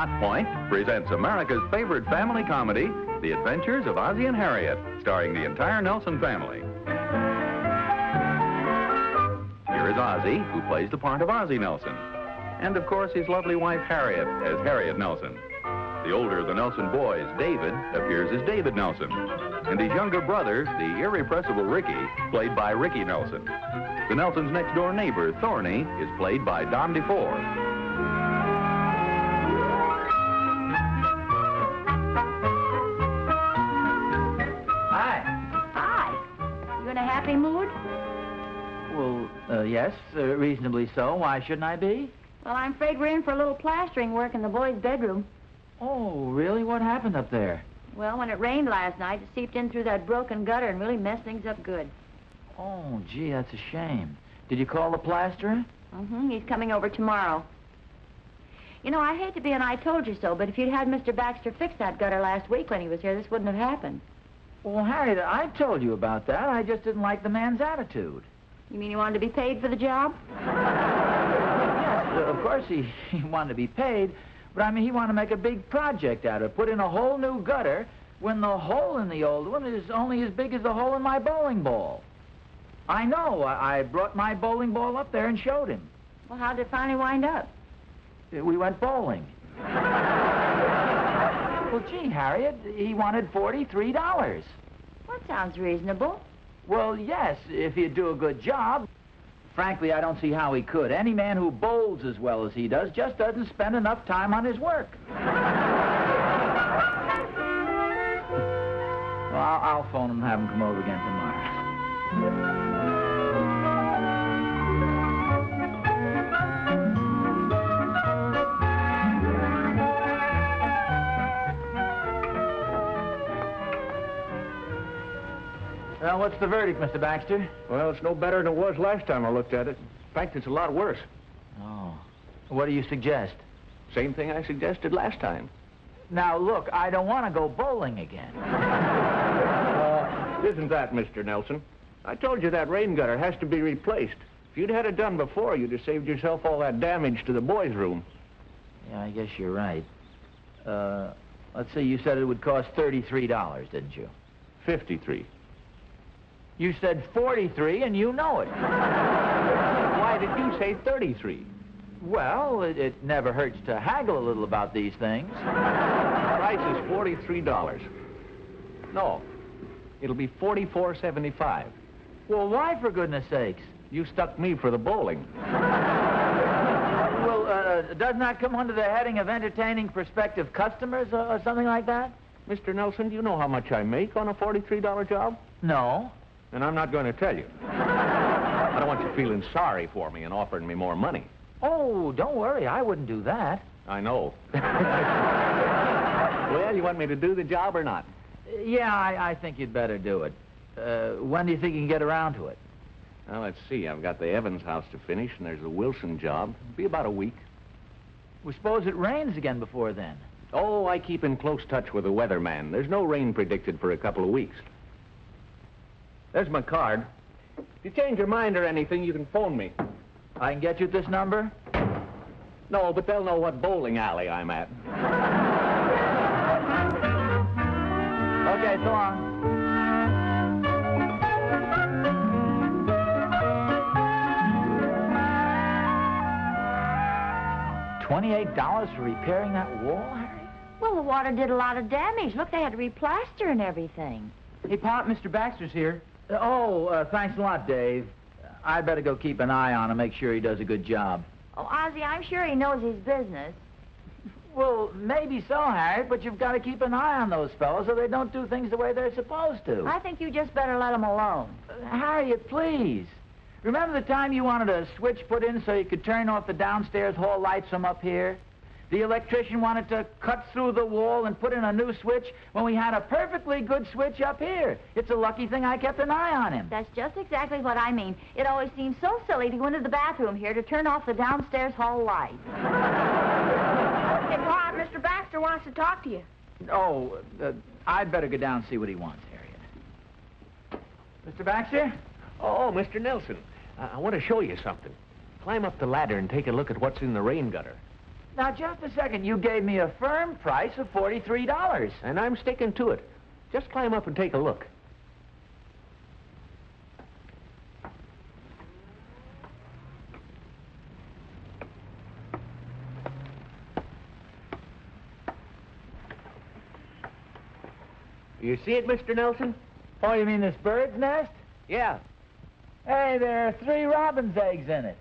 Hot Point presents America's favorite family comedy, The Adventures of Ozzie and Harriet, starring the entire Nelson family. Here is Ozzie, who plays the part of Ozzie Nelson. And, of course, his lovely wife, Harriet, as Harriet Nelson. The older of the Nelson boys, David, appears as David Nelson. And his younger brother, the irrepressible Ricky, played by Ricky Nelson. The Nelsons' next-door neighbor, Thorny, is played by DeFore. In a happy mood? Well, yes, reasonably so. Why shouldn't I be? Well, I'm afraid we're in for a little plastering work in the boys' bedroom. Oh, really? What happened up there? Well, when it rained last night, it seeped in through that broken gutter and really messed things up good. Oh, gee, that's a shame. Did you call the plasterer? He's coming over tomorrow. You know, I hate to be an I told you so, but if you'd had Mr. Baxter fix that gutter last week when he was here, this wouldn't have happened. Well, Harriet, I told you about that. I just didn't like the man's attitude. You mean he wanted to be paid for the job? Yes, of course he wanted to be paid, but I mean, he wanted to make a big project out of it, put in a whole new gutter when the hole in the old one is only as big as the hole in my bowling ball. I know. I brought my bowling ball up there and showed him. Well, how did it finally wind up? We went bowling. Well, gee, Harriet, he wanted $43. Well, that sounds reasonable. Well, yes, if he'd do a good job. Frankly, I don't see how he could. Any man who bowls as well as he does just doesn't spend enough time on his work. Well, I'll phone him and have him come over again tomorrow. Well, what's the verdict, Mr. Baxter? Well, it's no better than it was last time I looked at it. In fact, it's a lot worse. Oh. What do you suggest? Same thing I suggested last time. Now, look, I don't want to go bowling again. Isn't that, Mr. Nelson? I told you that rain gutter has to be replaced. If you'd had it done before, you'd have saved yourself all that damage to the boys' room. Yeah, I guess you're right. Let's see, you said it would cost $33, didn't you? 53. You said 43, and you know it. Why did you say 33? Well, it never hurts to haggle a little about these things. The price is $43. No, it'll be $44.75. Well, why, for goodness sakes? You stuck me for the bowling. Well, doesn't that come under the heading of entertaining prospective customers or something like that? Mr. Nelson, do you know how much I make on a $43 job? No. And I'm not going to tell you. I don't want you feeling sorry for me and offering me more money. Oh, don't worry. I wouldn't do that. I know. Well, you want me to do the job or not? Yeah, I think you'd better do it. When do you think you can get around to it? Well, let's see. I've got the Evans house to finish, and there's the Wilson job. It'll be about a week. Well, suppose it rains again before then. Oh, I keep in close touch with the weatherman. There's no rain predicted for a couple of weeks. There's my card. If you change your mind or anything, you can phone me. I can get you at this number? No, but they'll know what bowling alley I'm at. Okay, so long. $28 for repairing that wall, Harry? Well, the water did a lot of damage. Look, they had to replaster and everything. Hey, Pop, Mr. Baxter's here. Thanks a lot, Dave. I'd better go keep an eye on him, make sure he does a good job. Oh, Ozzie, I'm sure he knows his business. Well, maybe so, Harriet, but you've got to keep an eye on those fellows so they don't do things the way they're supposed to. I think you just better let them alone. Harriet, please. Remember the time you wanted a switch put in so you could turn off the downstairs hall lights from up here? The electrician wanted to cut through the wall and put in a new switch when we had a perfectly good switch up here. It's a lucky thing I kept an eye on him. That's just exactly what I mean. It always seems so silly to go into the bathroom here to turn off the downstairs hall light. Hey, Pop, Mr. Baxter wants to talk to you. Oh, I'd better go down and see what he wants, Harriet. Mr. Baxter? Oh, Mr. Nelson, I want to show you something. Climb up the ladder and take a look at what's in the rain gutter. Now, just a second. You gave me a firm price of $43. And I'm sticking to it. Just climb up and take a look. You see it, Mr. Nelson? Oh, you mean this bird's nest? Yeah. Hey, there are 3 robin's eggs in it.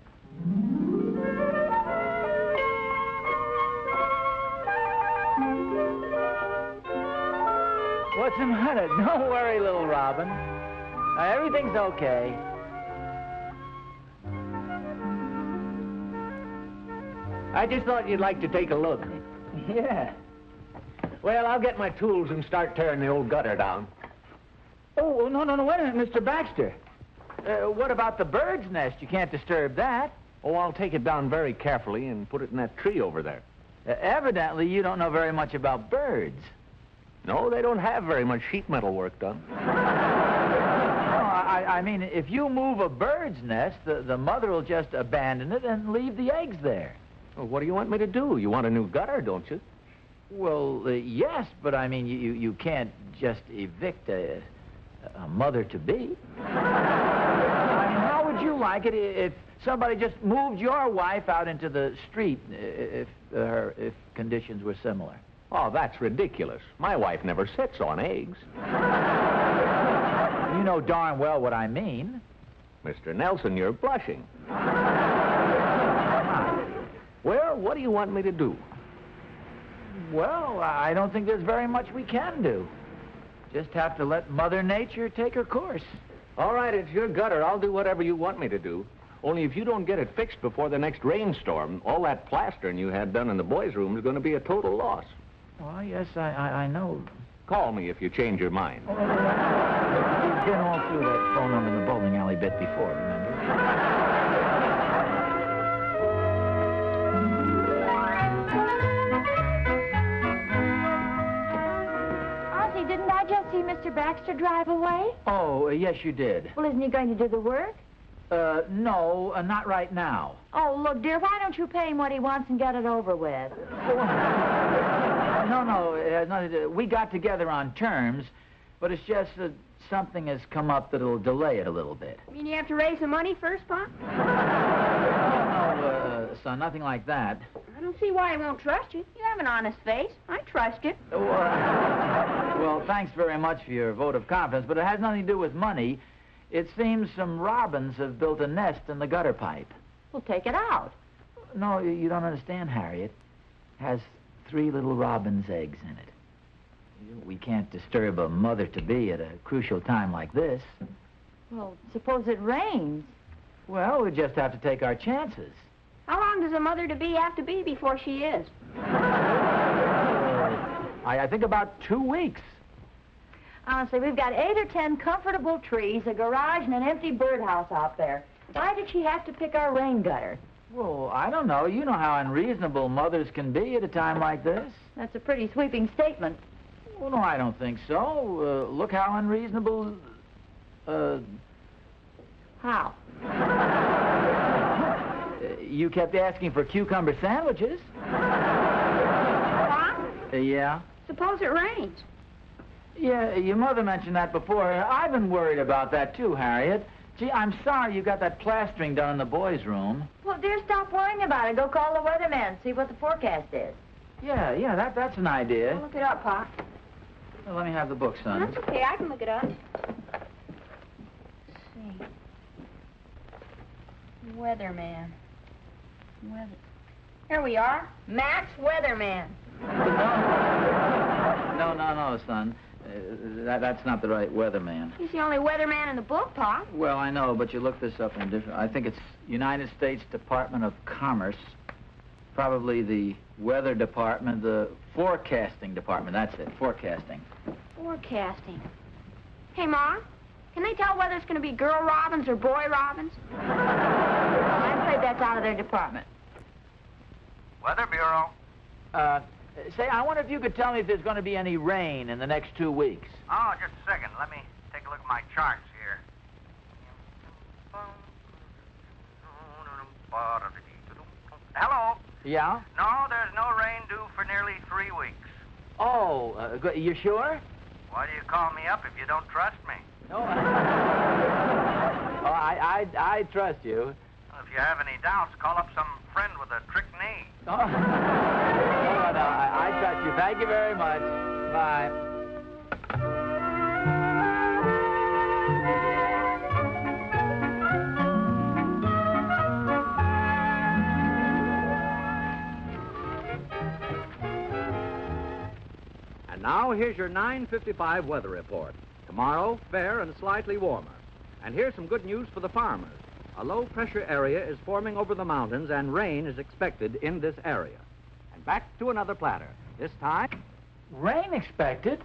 What's the matter? Don't worry, little Robin. Everything's okay. I just thought you'd like to take a look. Yeah. Well, I'll get my tools and start tearing the old gutter down. Oh, no, wait a minute, Mr. Baxter. What about the bird's nest? You can't disturb that. Oh, I'll take it down very carefully and put it in that tree over there. Evidently, you don't know very much about birds. No, they don't have very much sheet metal work done. No, I mean, if you move a bird's nest, the mother will just abandon it and leave the eggs there. Well, what do you want me to do? You want a new gutter, don't you? Well, yes, but I mean, you can't just evict a mother-to-be. I mean, how would you like it if somebody just moved your wife out into the street if conditions were similar? Oh, that's ridiculous. My wife never sits on eggs. You know darn well what I mean. Mr. Nelson, you're blushing. Well, what do you want me to do? Well, I don't think there's very much we can do. Just have to let Mother Nature take her course. All right, it's your gutter. I'll do whatever you want me to do. Only if you don't get it fixed before the next rainstorm, all that plastering you had done in the boys' room is going to be a total loss. Oh, yes, I know. Call me if you change your mind. You've been all through that phone number in the bowling alley bit before, remember? Ozzie, didn't I just see Mr. Baxter drive away? Oh, yes, you did. Well, isn't he going to do the work? No, not right now. Oh, look, dear, why don't you pay him what he wants and get it over with? No, it has nothing to do. We got together on terms, but it's just that something has come up that'll delay it a little bit. You mean you have to raise the money first, Pop? No, son, nothing like that. I don't see why I won't trust you. You have an honest face. I trust you. Well, thanks very much for your vote of confidence, but it has nothing to do with money. It seems some robins have built a nest in the gutter pipe. Well, take it out. No, you don't understand, Harriet. It has 3 little robin's eggs in it. We can't disturb a mother-to-be at a crucial time like this. Well, suppose it rains. Well, we just have to take our chances. How long does a mother-to-be have to be before she is? I think about 2 weeks. Honestly, we've got 8 or 10 comfortable trees, a garage, and an empty birdhouse out there. Why did she have to pick our rain gutter? Well, I don't know. You know how unreasonable mothers can be at a time like this. That's a pretty sweeping statement. Well, no, I don't think so. Look how unreasonable... How? You kept asking for cucumber sandwiches. Pop? Yeah? Suppose it rains. Yeah, your mother mentioned that before. I've been worried about that, too, Harriet. Gee, I'm sorry you got that plastering done in the boys' room. Well, dear, stop worrying about it. Go call the weatherman, see what the forecast is. Yeah, that's an idea. I'll look it up, Pop. Well, let me have the book, son. That's okay. I can look it up. Let's see. Weatherman. Here we are. Max Weatherman. No, son. That's not the right weatherman. He's the only weatherman in the book, Pop. Well, I know, but you look this up in different... I think it's United States Department of Commerce. Probably the weather department, the forecasting department. That's it, forecasting. Forecasting. Hey, Ma, can they tell whether it's going to be girl robins or boy robins? I'm afraid that's out of their department. Weather Bureau. Say, I wonder if you could tell me if there's going to be any rain in the next 2 weeks. Oh, just a second. Let me take a look at my charts here. Hello? Yeah? No, there's no rain due for nearly 3 weeks. Oh, you sure? Why do you call me up if you don't trust me? No. Oh, I trust you. Well, if you have any doubts, call up some friend with a trick knee. Oh, no, I trust you. Thank you very much. Bye. And now here's your 9:55 weather report. Tomorrow, fair and slightly warmer. And here's some good news for the farmers. A low-pressure area is forming over the mountains, and rain is expected in this area. And back to another platter. This time... Rain expected?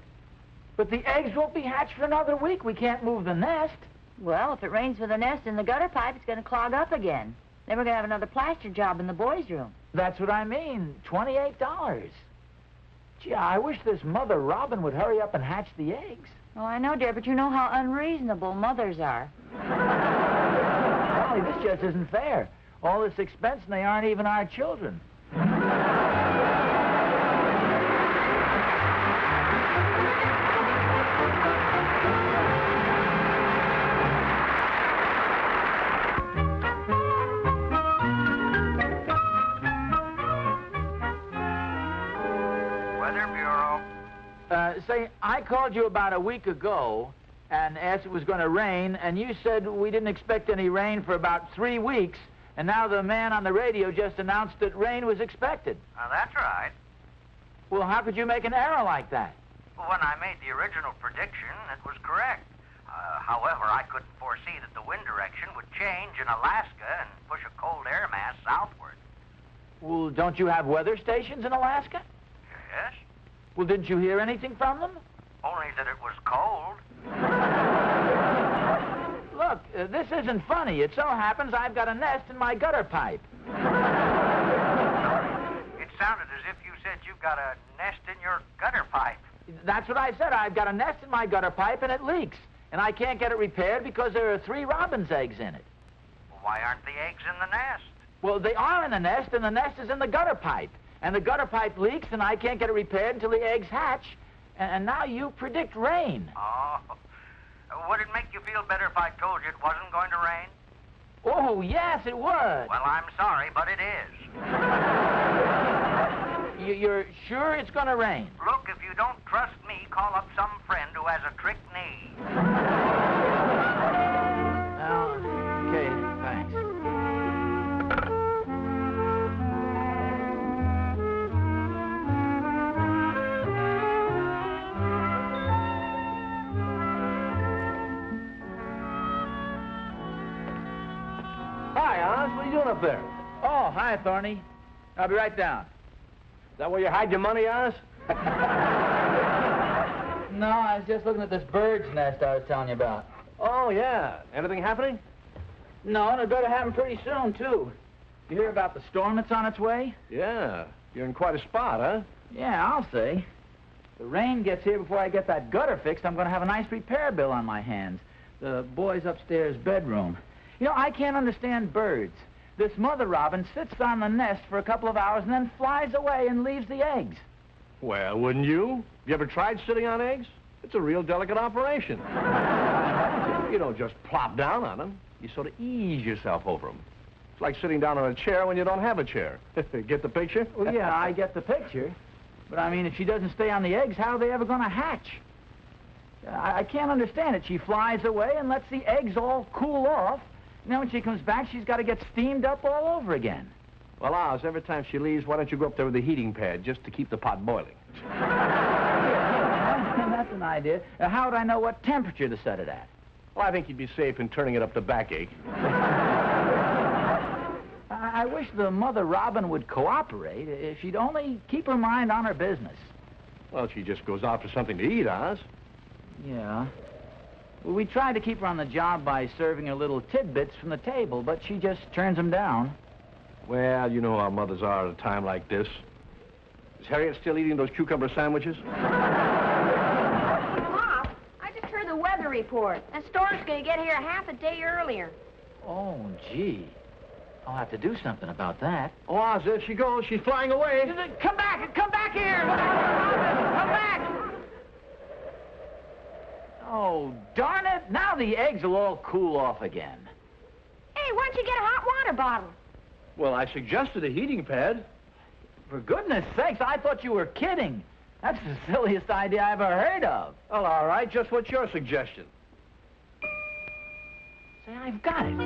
But the eggs won't be hatched for another week. We can't move the nest. Well, if it rains with the nest in the gutter pipe, it's going to clog up again. Then we're going to have another plaster job in the boys' room. That's what I mean. $28. Gee, I wish this mother robin would hurry up and hatch the eggs. Oh, I know, dear, but you know how unreasonable mothers are. Golly, this just isn't fair. All this expense and they aren't even our children. Weather Bureau. Say, I called you about a week ago and asked if it was going to rain, and you said we didn't expect any rain for about 3 weeks, and now the man on the radio just announced that rain was expected. That's right. Well, how could you make an error like that? Well, when I made the original prediction, it was correct. However, I couldn't foresee that the wind direction would change in Alaska and push a cold air mass southward. Well, don't you have weather stations in Alaska? Yes? Well, didn't you hear anything from them? Only that it was cold. Look, this isn't funny. It so happens I've got a nest in my gutter pipe. It sounded as if you said you've got a nest in your gutter pipe. That's what I said. I've got a nest in my gutter pipe, and it leaks. And I can't get it repaired because there are 3 robin's eggs in it. Well, why aren't the eggs in the nest? Well, they are in the nest, and the nest is in the gutter pipe. And the gutter pipe leaks, and I can't get it repaired until the eggs hatch. And now you predict rain. Oh. Would it make you feel better if I told you it wasn't going to rain? Oh, yes, it would. Well, I'm sorry, but it is. You're sure it's going to rain? Look, if you don't trust me, call up some friend who has a trick knee. Oh, okay, thanks. Hi, Oz. What are you doing up there? Oh, hi, Thorny. I'll be right down. Is that where you hide your money, Oz? No, I was just looking at this bird's nest I was telling you about. Oh, yeah. Anything happening? No, and it better happen pretty soon, too. You hear about the storm that's on its way? Yeah. You're in quite a spot, huh? Yeah, I'll say. The rain gets here before I get that gutter fixed, I'm going to have a nice repair bill on my hands. The boys' upstairs bedroom. You know, I can't understand birds. This mother robin sits on the nest for a couple of hours and then flies away and leaves the eggs. Well, wouldn't you? You ever tried sitting on eggs? It's a real delicate operation. You don't just plop down on them. You sort of ease yourself over them. It's like sitting down on a chair when you don't have a chair. Get the picture? Well, yeah, I get the picture. But, I mean, if she doesn't stay on the eggs, how are they ever going to hatch? I can't understand it. She flies away and lets the eggs all cool off. Now, when she comes back, she's got to get steamed up all over again. Well, Oz, every time she leaves, why don't you go up there with a heating pad just to keep the pot boiling? Yeah, that's an idea. How would I know what temperature to set it at? Well, I think you'd be safe in turning it up the backache. I wish the mother robin would cooperate if she'd only keep her mind on her business. Well, she just goes out for something to eat, Oz. Yeah. Well, we tried to keep her on the job by serving her little tidbits from the table, but she just turns them down. Well, you know how mothers are at a time like this. Is Harriet still eating those cucumber sandwiches? Pop, I just heard the weather report. That storm's going to get here half a day earlier. Oh, gee. I'll have to do something about that. Oh, Oz, there she goes. She's flying away. Come back! Come back here! Come back! Oh, darn it. Now the eggs will all cool off again. Hey, why don't you get a hot water bottle? Well, I suggested a heating pad. For goodness sakes, I thought you were kidding. That's the silliest idea I ever heard of. Well, all right. Just what's your suggestion? Say, I've got it.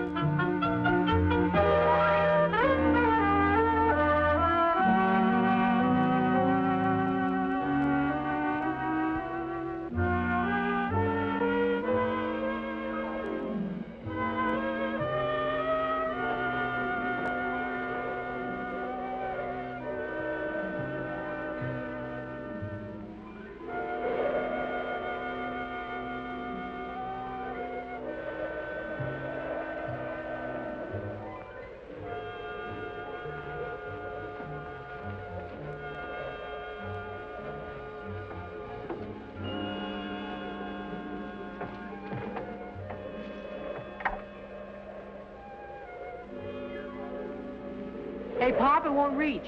Hey, Pop, it won't reach.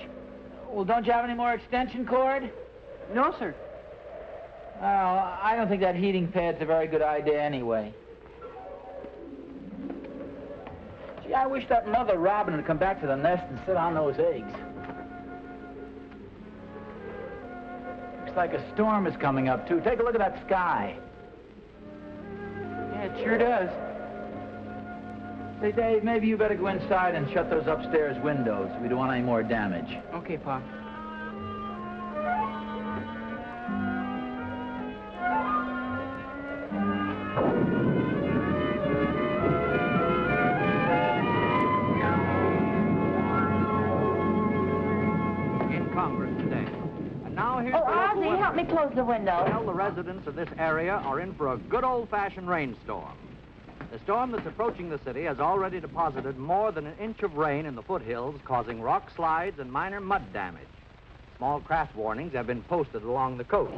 Well, don't you have any more extension cord? No, sir. Well, I don't think that heating pad's a very good idea anyway. Gee, I wish that mother robin would come back to the nest and sit on those eggs. Looks like a storm is coming up, too. Take a look at that sky. Yeah, it sure does. Say, Dave, maybe you better go inside and shut those upstairs windows. We don't want any more damage. Okay, Pop. In Congress today. And now here's Oh, the local Ozzie, help me close the window. Well, the residents of this area are in for a good old-fashioned rainstorm. The storm that's approaching the city has already deposited more than an inch of rain in the foothills, causing rock slides and minor mud damage. Small craft warnings have been posted along the coast.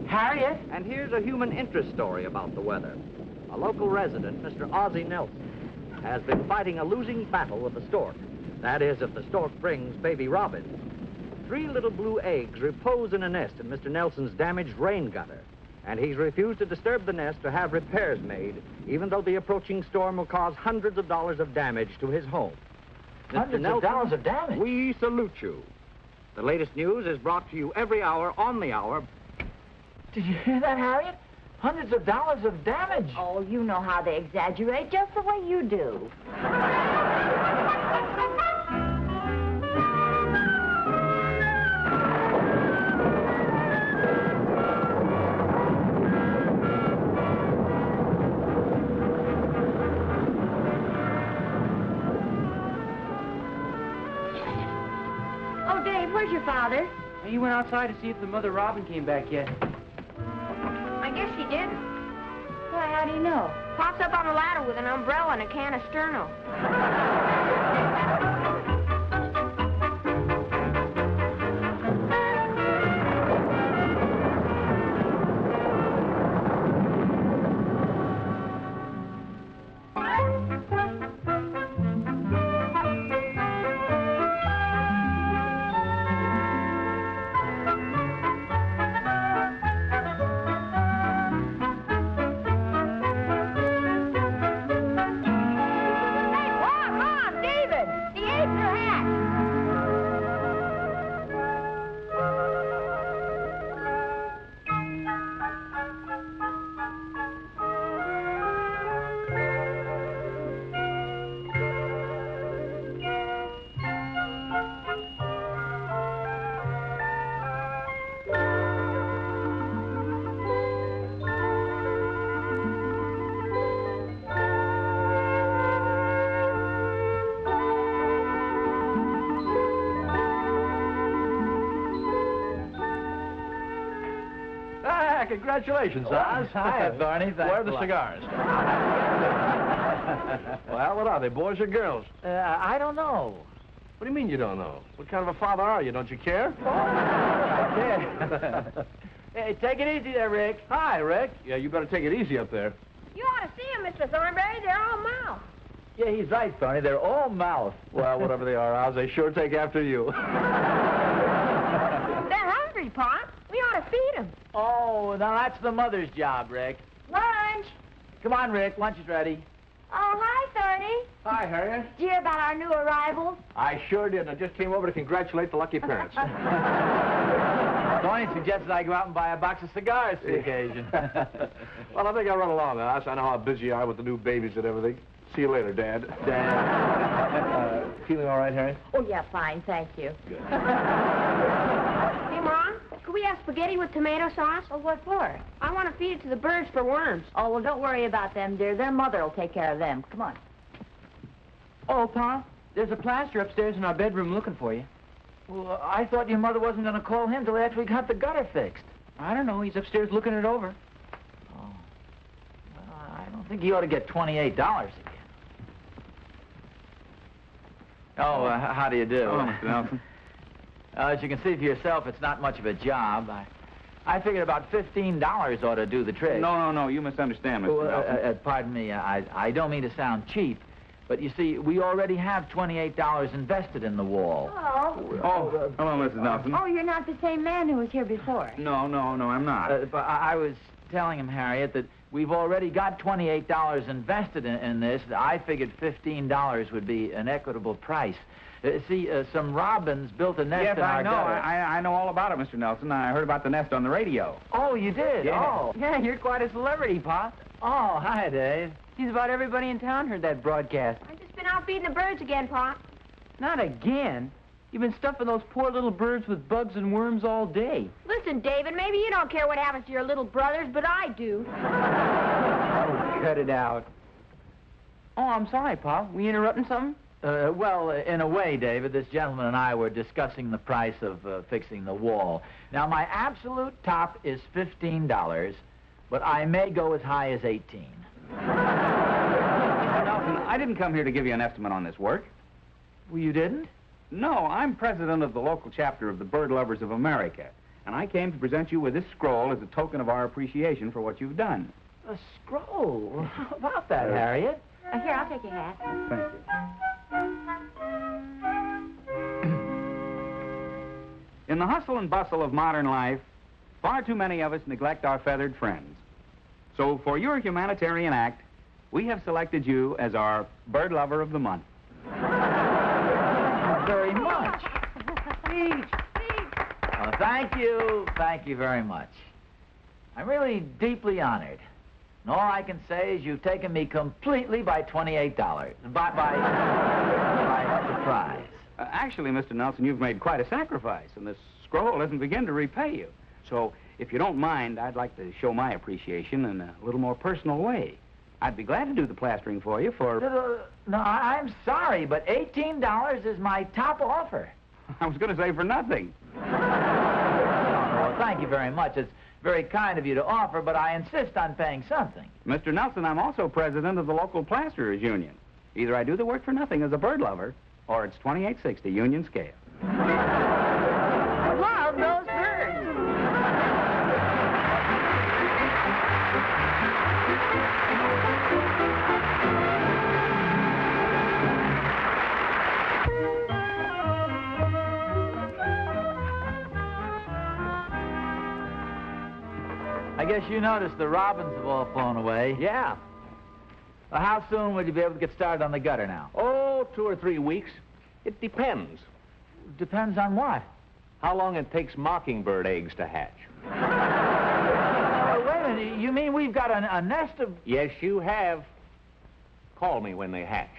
Harriet? And here's a human interest story about the weather. A local resident, Mr. Ozzie Nelson, has been fighting a losing battle with a stork. That is, if the stork brings baby robins. 3 little blue eggs repose in a nest in Mr. Nelson's damaged rain gutter. And he's refused to disturb the nest or have repairs made, even though the approaching storm will cause hundreds of dollars of damage to his home. Hundreds of dollars of damage? We salute you. The latest news is brought to you every hour on the hour. Did you hear that, Harriet? Hundreds of dollars of damage. Oh, you know how they exaggerate, just the way you do. Oh, Dave, where's your father? He went outside to see if the mother robin came back yet. I guess he didn't. Why, how do you know? Pops up on a ladder with an umbrella and a can of Sterno. Congratulations, Oz. Hi, Thorny. Where are the cigars? Well, what are they, boys or girls? I don't know. What do you mean you don't know? What kind of a father are you? Don't you care? I care. Hey, take it easy there, Rick. Hi, Rick. Yeah, you better take it easy up there. You ought to see them, Mr. Thornberry. They're all mouth. Yeah, he's right, Thorny. They're all mouth. Well, whatever they are, Oz, they sure take after you. They're hungry, Pop. We ought to feed them. Oh, now that's the mother's job, Rick. Lunch. Come on, Rick. Lunch is ready. Oh, hi, Thorny. Hi, Harriet. Did you hear about our new arrivals? I sure did. I just came over to congratulate the lucky parents. Thorny suggested I go out and buy a box of cigars for the occasion. Well, I think I'll run along, Oz. I know how busy you are with the new babies and everything. See you later, Dad. Feeling all right, Harriet? Oh, yeah, fine, thank you. Good. Hey, Mom, could we have spaghetti with tomato sauce? Oh, what for? I want to feed it to the birds for worms. Oh, well, don't worry about them, dear. Their mother will take care of them. Come on. Oh, Pa, there's a plaster upstairs in our bedroom looking for you. Well, I thought your mother wasn't going to call him till after we got the gutter fixed. I don't know. He's upstairs looking it over. Oh. Well, I don't think he ought to get $28 again. Oh, how do you do? Oh, Mr. Nelson. As you can see for yourself, it's not much of a job. I figured about $15 ought to do the trick. No. You misunderstand, Mr. Nelson. Pardon me. I don't mean to sound cheap, but you see, we already have $28 invested in the wall. Oh. Hello, Mrs. Nelson. Oh, you're not the same man who was here before. No, I'm not. But I was telling him, Harriet, that we've already got $28 invested in this. I figured $15 would be an equitable price. See, some robins built a nest in our gutter. I know all about it, Mr. Nelson. I heard about the nest on the radio. Oh, you did? Yeah. Oh. Yeah, you're quite a celebrity, Pa. Oh, hi, Dave. Just about everybody in town heard that broadcast. I've just been out feeding the birds again, Pop. Not again. You've been stuffing those poor little birds with bugs and worms all day. Listen, David, maybe you don't care what happens to your little brothers, but I do. Oh, cut it out. Oh, I'm sorry, Pa. We interrupting something? Well, in a way, David, this gentleman and I were discussing the price of fixing the wall. Now, my absolute top is $15, but I may go as high as $18. Mr. Nelson, I didn't come here to give you an estimate on this work. Well, you didn't? No, I'm president of the local chapter of the Bird Lovers of America, and I came to present you with this scroll as a token of our appreciation for what you've done. A scroll? How about that, Harriet? Here, I'll take your hat. Thank you. In the hustle and bustle of modern life, far too many of us neglect our feathered friends. So for your humanitarian act, we have selected you as our Bird Lover of the Month. Very much. Thank you. Thank you very much. I'm really deeply honored. And all I can say is you've taken me completely by $28. By surprise. Actually, Mr. Nelson, you've made quite a sacrifice, and this scroll doesn't begin to repay you. So, if you don't mind, I'd like to show my appreciation in a little more personal way. I'd be glad to do the plastering for you for... No, I'm sorry, but $18 is my top offer. I was going to say for nothing. Well, thank you very much. It's very kind of you to offer, but I insist on paying something. Mr. Nelson, I'm also president of the local plasterers union. Either I do the work for nothing as a bird lover, or it's $28.60 union scale. Love those birds. I guess you noticed the robins have all flown away. Yeah. Well, how soon would you be able to get started on the gutter now? Oh, 2 or 3 weeks. It depends. Depends on what? How long it takes mockingbird eggs to hatch. Wait a minute. You mean we've got a nest of... Yes, you have. Call me when they hatch.